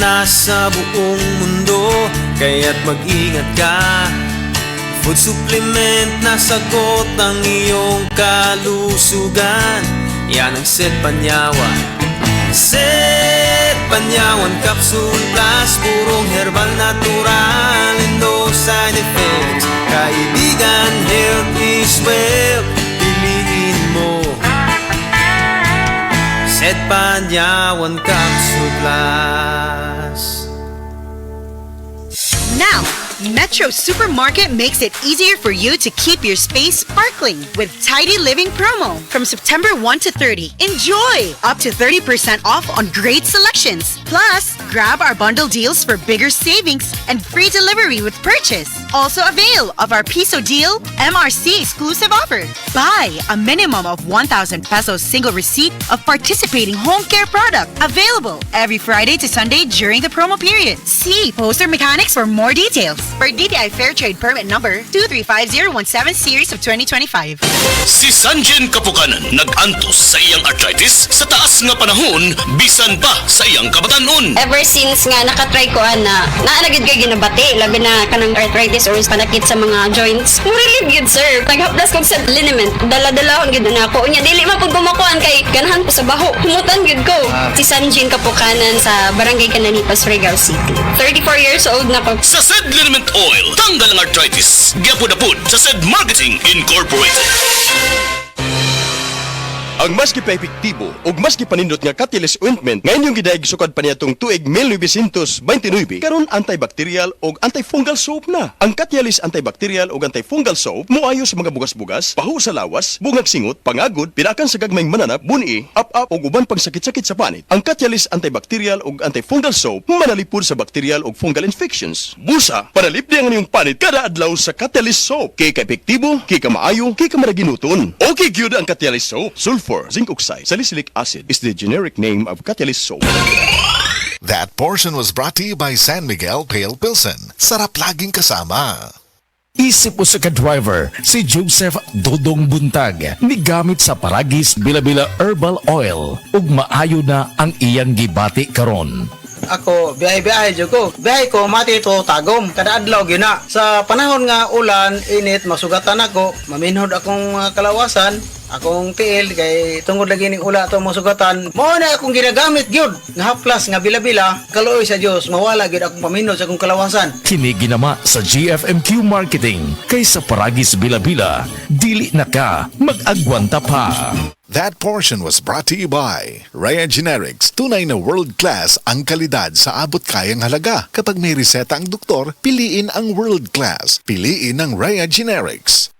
na sa buong mundo, kaya't mag-ingat ka. Food supplement na sagot ang iyong kalusugan. Yan ang Set Panyawan. Set Panyawan Capsule Plus, purong herbal natural and no side effects. Kaibigan, health is wealth, piliin mo Set Panyawan Capsule Plus. Now, Metro Supermarket makes it easier for you to keep your space sparkling with Tidy Living promo. From September 1 to 30, enjoy up to 30% off on great selections. Plus, grab our bundle deals for bigger savings and free delivery with purchase. Also avail of our Piso Deal MRC exclusive offer. Buy a minimum of 1,000 pesos single receipt of participating home care product. Available every Friday to Sunday during the promo period. See Poster Mechanics for more details. For DTI Fair Trade Permit number 235017 series of 2025. Si Sanjen Kapukanan nag-antos sa iyang arthritis sa taas nga panahon bisan pa sa iyang kabatanon. Ever since nga nakatry ko na naanagid kay ginabati labi na kanang arthritis or panakit sa mga joints. Relieve gid sir. Naghapdas ko sa liniment. Dala-dalahon gid na ako. Unya dili man pud kumakuan kay ganahan ko sa baho. Humutan gid ko. Si Sanjen Kapukanan sa Barangay Cananitas, Regal City. 34 years old na ko. Sa Sed Liniment Oil, tanggal ang arthritis. Gyapod-apod sa Sed Marketing Incorporated. Ang mas gipa-epektibo ug mas gipanindot nga Catalyst Ointment ngayon yung gidayeg sukad pa niyatong tuig 1929 karon antibacterial ug antifungal soap na. Ang Catalyst antibacterial ug antifungal soap moayo sa mga bugas-bugas, pahu sa lawas, bungag singot, pangagod, pinakan sa gagmayng mananap, buni, up-up ug uban pang sakit-sakit sa panit. Ang Catalyst antibacterial ug antifungal soap manalipod sa bacterial ug fungal infections. Busa, panalipdi ang inyong panit kada adlaw sa Catalyst soap. Kay ka-epektibo, kay ka maayo, kay ka maraginuton. Okay gyud ang Catalyst soap. Sulfur, zinc oxide, salicylic acid is the generic name of Catalyst soap. That portion was brought to you by San Miguel Pale Pilsen. Sarap laging kasama. Isip mo sa ka-driver, si Joseph Dodong Buntag, migamit sa Paragis Bila-Bila Herbal Oil, ug maayo na ang iyang gibati karon. Ako, biyahe-biyahe dyan ko. Biyahe ko, mati ito, tagom. Kada adlaw, gina. Sa panahon nga ulan, init, masugatan ako. Maminhod akong kalawasan. Akong tiil, kay tungod lagi ning ula ito masugatan. Mao na akong ginagamit, gyud. Nga haplas, nga bila-bila. Kaluoy sa Diyos, mawala gyud akong paminhod sa akong kalawasan. Kini ginama sa GFMQ Marketing, kay sa Paragis Bila-Bila, dili na ka mag-agwanta pa. That portion was brought to you by Raya Generics. Tunay na world-class ang kalidad sa abot kayang halaga. Kapag may reseta ang doktor, piliin ang world-class. Piliin ang Raya Generics.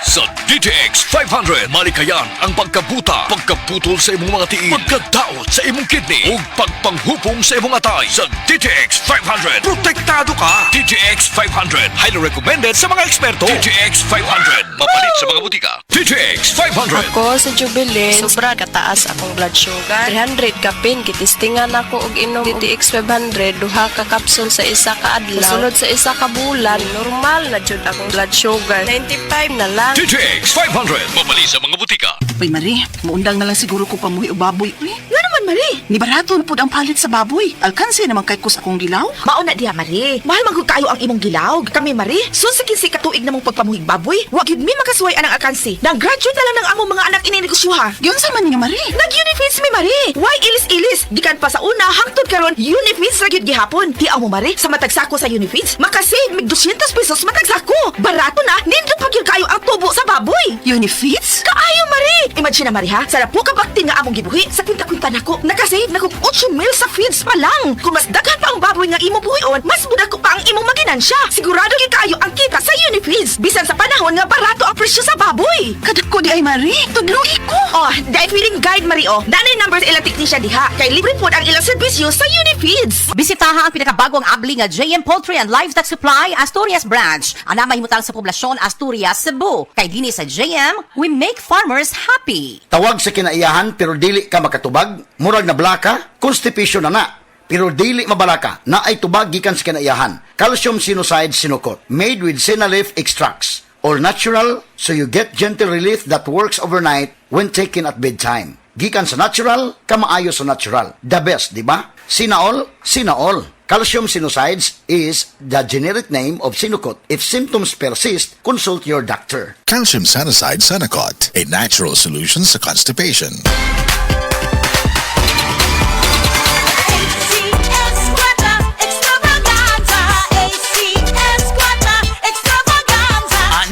Sa DTX 500, malikayan ang pagkabuta, pagkaputol sa imong mga tiil, pagkadaot sa imong kidney, ug pagpanghupong sa imong atay. Sa DTX 500, protektado ka. DTX 500, highly recommended sa mga eksperto. DTX 500, mapalit sa mga butika. DTX 500. Ako sa Jubilee, sobra kataas akong blood sugar. 300 kapin, kitistingan ako og inom DTX 500, duha ka kapsul sa isa ka adlaw. Sunod sa isa ka bulan, normal na jud akong blood sugar. 95 na lang. DTX 500, mapalit sa mga butika. Uy, Marie, maundang na lang siguro ko pamuhi o baboy. Uy, nga naman, Marie. Ni barato na po ang palit sa baboy. Alkansi naman kay kus akong gilaw. Mauna diha, Marie. Mahal magod kayo ang imong gilaw. Kami, Marie, sunsikin si katuig namong pagpamuhig baboy. Wag yun mi makasuway anang alkansi. Nag-graduate na lang ng among mga anak ininegosyoha. Yun sa man nga, Marie. Nag-Unifeeds mi, Marie. Why ilis-ilis? Dikan pa sa una, hangtod karon Unifeeds ra gyud gihapon. Tiaw mo, Marie, sa matagsako sa Unifeeds, makasave mig 200 pesos matagsako. Barato na, nindot pa gyud kayo ang tubo sa baboy. Unifeeds? Kaayo, Marie. Imagine na, Marie, ha? Sa po ka bakti nga among gibuhi, sa kwinta-kwinta nako, nakasave na kog 8 mil sa feeds pa lang. Kung mas daghan pa ang baboy nga imo buhion, mas muda ko pa ang imong maginansya. Sigurado gyud kayo ang kita sa Unifeeds. Bisan sa panahon nga barato ang presyo sa baboy. Kadak ko di ay, Marie. Tudlugi ko. Oh, dahil feeling guide, Marie, oh. Danay numbers ilang teknisya diha. Kay libre po ang ilang serbisyo sa Unifeeds. Bisitaha ang pinakabagong abli nga JM Poultry and Livestock Supply Asturias Branch. Ana mahimutang sa poblasyon Asturias, Cebu. Kay dinhi sa JM, we make farmers happy. Tawag sa kinaiyahan pero dili ka makatubag, murag na blaka, constipation na pero dili mabalaka na ay tubag gikan sa kinaiyahan. Calcium Sinucide Sinukot, made with Sinalif extracts. All natural, so you get gentle relief that works overnight when taken at bedtime. Gikan sa natural, kamaayo sa natural. The best, di ba? Sinaol, Sinaol. Calcium Sinusides is the generic name of Sinocot. If symptoms persist, consult your doctor. Calcium Sanacide Sanacot, a natural solution sa constipation.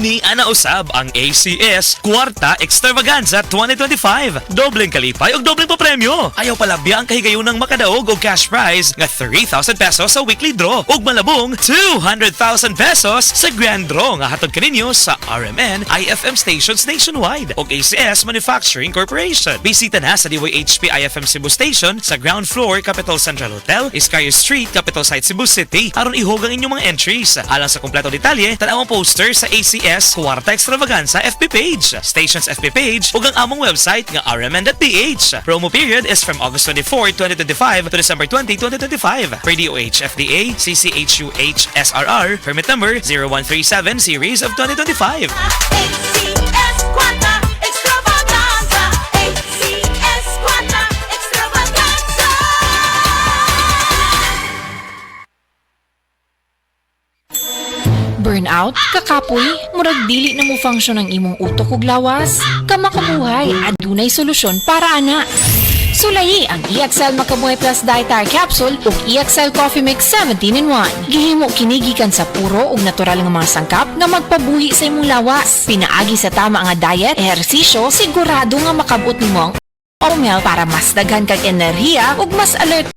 Ni ana usab ang ACS Kwarta Extravaganza 2025. Dobleng kalipay ug dobleng papremyo. Ayaw palabya ang kahigayunang makadaog og cash prize nga 3,000 pesos sa weekly draw ug malabong 200,000 pesos sa grand draw nga hatod kaninyo sa RMN IFM stations nationwide ug ACS Manufacturing Corporation. Bisita na sa DYHP IFM Cebu Station sa ground floor Capital Central Hotel, Iscario Street, Capital Site Cebu City aron ihog ang inyong mga entries. Alang sa kompleto detalye, tanaw ang poster sa ACS Kwarta Extravaganza FB page, station's FB page ug ang among website nga rmn.ph. Promo period is from August 24, 2025 to December 20, 2025. Per DOH FDA CCHUH SRR permit number 0137 series of 2025. ACS Kwarta Extravaganza, ACS Kwarta Extravaganza. Burnout, kakapoy, murag dili na mo function ang imong utok ug lawas. Kamakabuhay, adunay solusyon para ana. Sulayi ang EXL Makabuhay Plus Dietary Capsule ug EXL Coffee Mix 17-in-1. Gihimo kini gikan sa puro ug natural nga mga sangkap nga magpabuhi sa imong lawas. Pinaagi sa tama nga diet, ehersisyo, sigurado nga makabot nimo ang omel para mas daghan kag enerhiya ug mas alert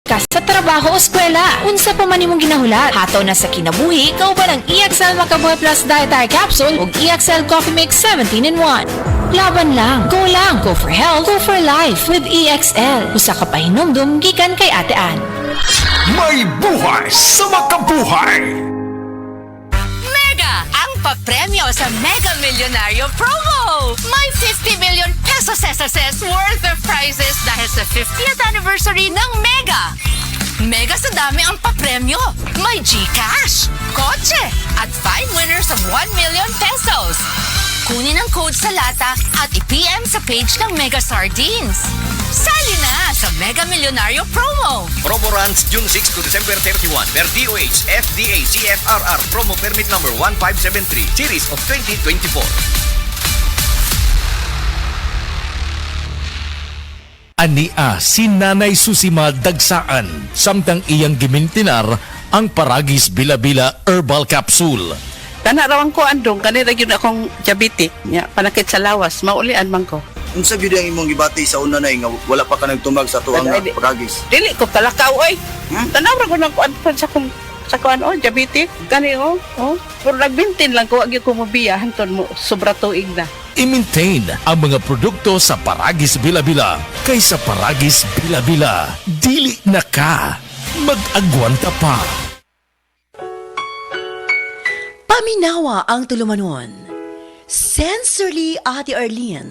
ka sa trabaho o eskwela. Unsa pa man imong ginahulat, hataw na sa kinabuhi, kauban ang EXL Makabuhay Plus Dietary Capsule ug EXL Coffee Mix 17-in-1. Laban lang, go for health, go for life with EXL. Usa ka pahinumdum gikan kay Ate Ann. May buhay sa makabuhay! Mega! Ang papremyo sa Mega Millionario Promo! May 50 million pesos SSS worth of prizes dahil sa 50th anniversary ng Mega! Mega sa dami ang papremyo! May GCash, kotse, at 5 winners of 1 million pesos! Kunin ang code sa lata at i-PM sa page ng Mega Sardines. Sali na sa Mega Millionario Promo! Promo runs June 6 to December 31 per DOH FDA CFRR Promo Permit number 1573 Series of 2024. Ania si Nanay Susima Dagsaan samtang iyang gimintinar ang Paragis Bila-Bila Herbal Capsule. Kana rawang ko andong kanira gyud akong diabetic nya panakit sa lawas maulian man ko. Unsa gyud ang imong gibati sa una na nga wala pa ka nagtumag sa tuang Paragis? Dili ko talakaw oy. Tanaw ra ko nang kuan sa kuan diabetic kani pero nagbintin lang ko agi ko mobiya hanton mo sobra tuig na. I-maintain ang mga produkto sa Paragis Bila-Bila kaysa Paragis Bila-Bila. Dili na ka. Mag-agwanta pa. Paminawa ang tulumanon. Sensorily Ate Arlene.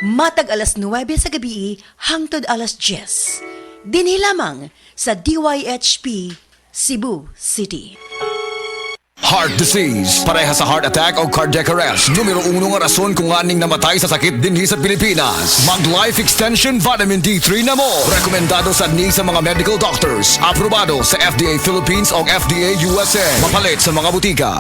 Matag alas 9 sa gabi hangtod alas 10. Dinhi lamang sa DYHP Cebu City. Heart disease, pareha sa heart attack o cardiac arrest. Numero 1 nga rason kung aning namatay sa sakit dinhi sa Pilipinas. Mag Life Extension Vitamin D3 na mo. Rekomendado sa ni sa mga medical doctors. Aprobado sa FDA Philippines o FDA USA. Mapalit sa mga butika.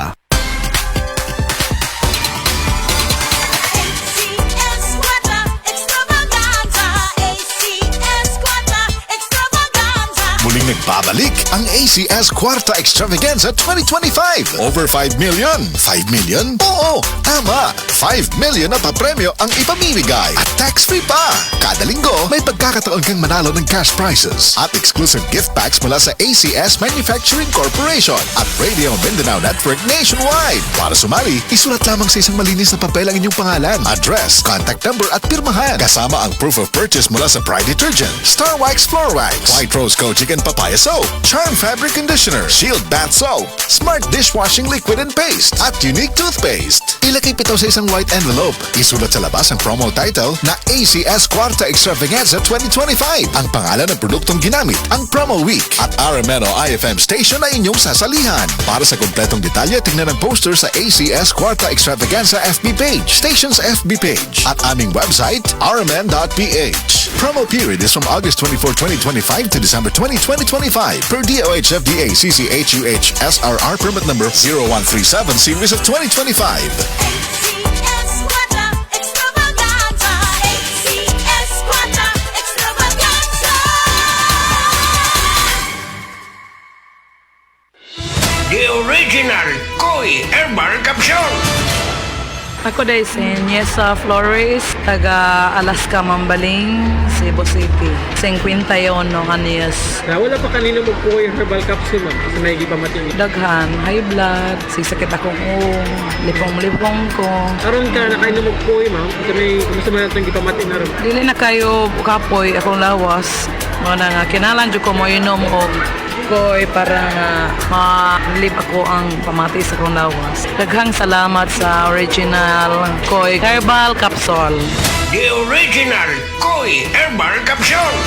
Muling nagbabalik ang ACS Kwarta Extravaganza 2025. Over 5 million. 5 million? Oo, tama. 5 million na papremyo ang ipamimigay. At tax-free pa. Kada linggo, may pagkakataon kang manalo ng cash prizes at exclusive gift packs mula sa ACS Manufacturing Corporation at Radio Mindanao Network nationwide. Para sumali, isulat lamang sa isang malinis na papel ang inyong pangalan, address, contact number at pirmahan. Kasama ang proof of purchase mula sa Pride Detergent, Star Wax Floor Wax, White Rose Kojic and Papaya Soap. Soap, Charm Fabric Conditioner, Shield Bath Soap, Smart Dishwashing Liquid and Paste, at Unique Toothpaste. Ilagay ito sa isang white envelope. Isulat sa labas ang promo title na ACS Cuarta Extravaganza 2025. Ang pangalan ng produktong ginamit, ang promo week, at RMNO IFM station na inyong sasalihan. Para sa kompletong detalye, tingnan ang poster sa ACS Cuarta Extravaganza FB page, station's FB page, at aming website, rmn.ph. Promo period is from August 24, 2025 to December 20, 2025 per DOH FDA CCHUH SRR permit number 0137 series of 2025. ACS Cuarta Extravaganza. ACS Cuarta Extravaganza. The original Koi Herbal Capsule. Ako dahil si Niesa Flores, taga Alaska, Mambaling, Cebu City. 51 kaniyas. Wala pa kanino magkuha yung herbal capsule, ma'am. Kasi may gipamating. Daghan, high blood, sisakit akong lipong-lipong ko. Aron ka na kayo na magkuha, ma'am. Kasi may kumusta man itong gipamating na rin. Dili na kayo kapoy akong lawas. Mga nga, kinalan dyo ko mo inom o koy para nga ma-live ako ang pamati sa akong lawas. Daghang salamat sa original Koy Herbal Capsule. The original Koi Herbal Capsule.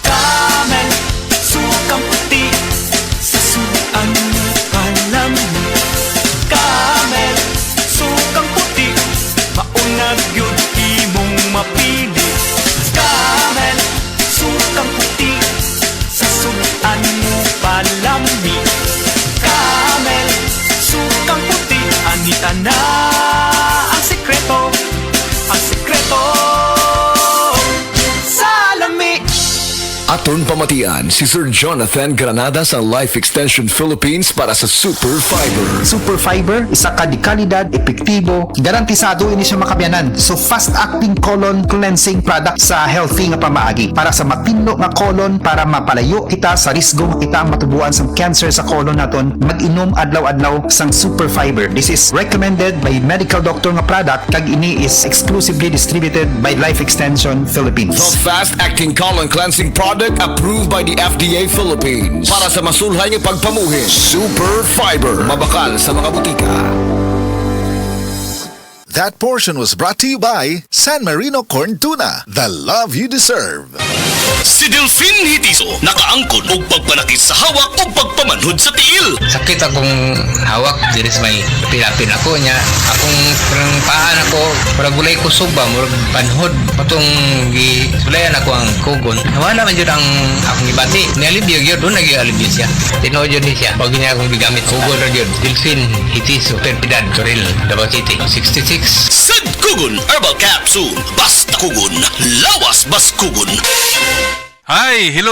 Camel, sukang puti, sa suan palam. Camel, sukang puti, maunag yun imong mapili. Camel, sukang puti, sa suan mo palami. Camel, sukang puti, anita na ang sekreto, sa lami. Aton pamatian si Sir Jonathan Granada sa Life Extension Philippines para sa Super Fiber. Super Fiber, isa ka di kalidad, epektibo, garantisado ini siya makabiyanan. So fast-acting colon cleansing product sa healthy nga pamaagi para sa mapinno nga colon para mapalayo kita sa risgo kita matubuan sa cancer sa colon naton. Mag-inom adlaw-adlaw sang Super Fiber. This is recommended by medical doctor nga product kag ini is exclusively distributed by Life Extension Philippines. The fast-acting colon cleansing product approved by the FDA Philippines para sa masulhay ng pagpamuhin. Super Fiber, mabakal sa mga butika. That portion was brought to you by San Marino Corn Tuna, the love you deserve. Si Delphine Hitiso nakaangkon og pagpanakit sa hawak o pagpamanhod sa tiil. Sakit akong hawak, diri sa may pilapin ako niya. Akong parang paan ako, parang gulay ko suba, murag panhod. Patong gisulayan ako ang kugon. Nawala man yun ang akong ibati. Nialibyo yun, doon nag-ialibyo siya. Tinood yun siya. Pag niya akong bigamit, kugon na yun. Delphine Hitiso, Perpidad, Toril, Davao City, 66. Sad Kugon Herbal Capsule. Basta Kugon, lawas bas Kugon. Hi, hello